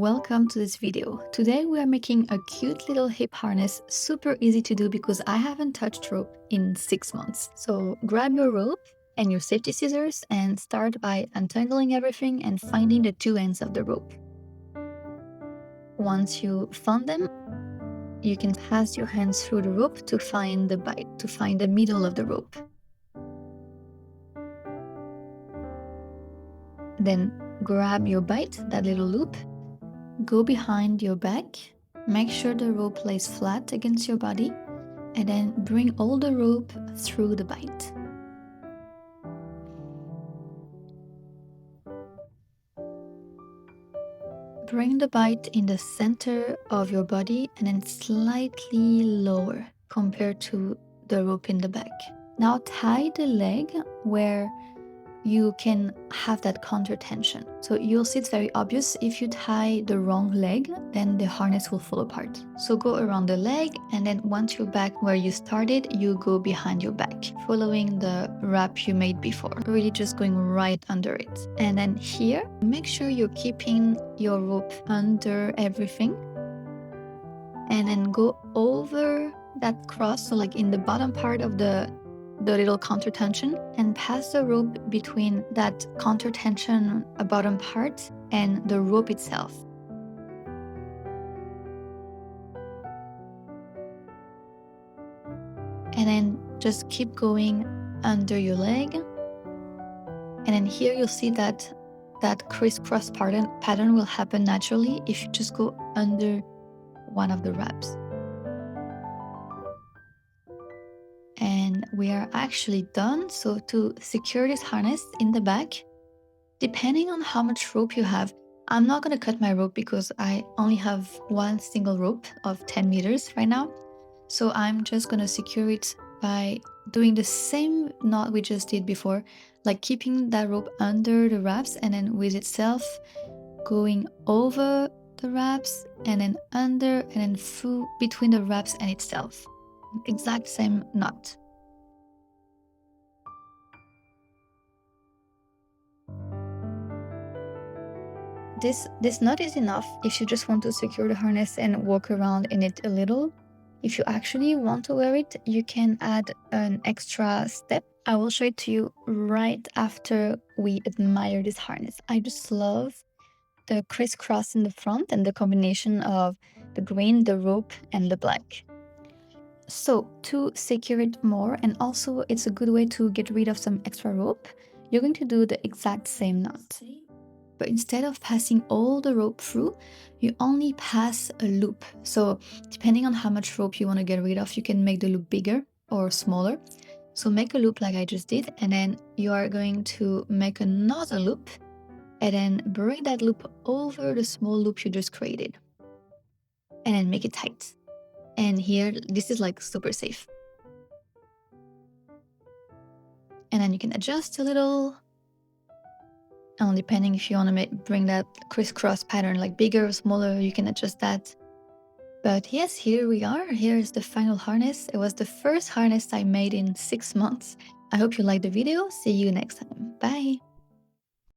welcome to this video. Today we are making a cute little hip harness, super easy to do because I haven't touched rope in 6 months. So grab your rope and your safety scissors and start by untangling everything and finding the two ends of the rope. Once you found them, you can pass your hands through the rope to find the bite, to find the middle of the rope. Then grab your bite, that little loop, go behind your back, make sure the rope lays flat against your body, and then bring all the rope through the bite. Bring the bite in the center of your body and then slightly lower compared to the rope in the back. Now tie the leg where you can have that counter tension. So you'll see it's very obvious. If you tie the wrong leg, then the harness will fall apart. So go around the leg, and then once you're back where you started, you go behind your back, following the wrap you made before, really just going right under it. And then here, make sure you're keeping your rope under everything, and then go over that cross, so like in the bottom part of the little counter tension, and pass the rope between that counter tension bottom part and the rope itself. And then just keep going under your leg. And then here you'll see that crisscross pattern will happen naturally if you just go under one of the wraps. And we are actually done. So to secure this harness in the back, depending on how much rope you have, I'm not going to cut my rope because I only have one single rope of 10 meters right now. So I'm just going to secure it by doing the same knot we just did before, like keeping that rope under the wraps and then with itself going over the wraps and then under and then through between the wraps and itself. Exact same knot. This knot is enough if you just want to secure the harness and walk around in it a little. If you actually want to wear it, you can add an extra step. I will show it to you right after we admire this harness. I just love the crisscross in the front and the combination of the green, the rope, and the black. So to secure it more, and also it's a good way to get rid of some extra rope, you're going to do the exact same knot. But instead of passing all the rope through, you only pass a loop. So depending on how much rope you want to get rid of, you can make the loop bigger or smaller. So make a loop like I just did, and then you are going to make another loop and then bring that loop over the small loop you just created and then make it tight. And here, this is like super safe. And then you can adjust a little. And depending if you want to bring that crisscross pattern like bigger or smaller, you can adjust that. But yes, here we are. Here's the final harness. It was the first harness I made in 6 months. I hope you liked the video. See you next time. Bye.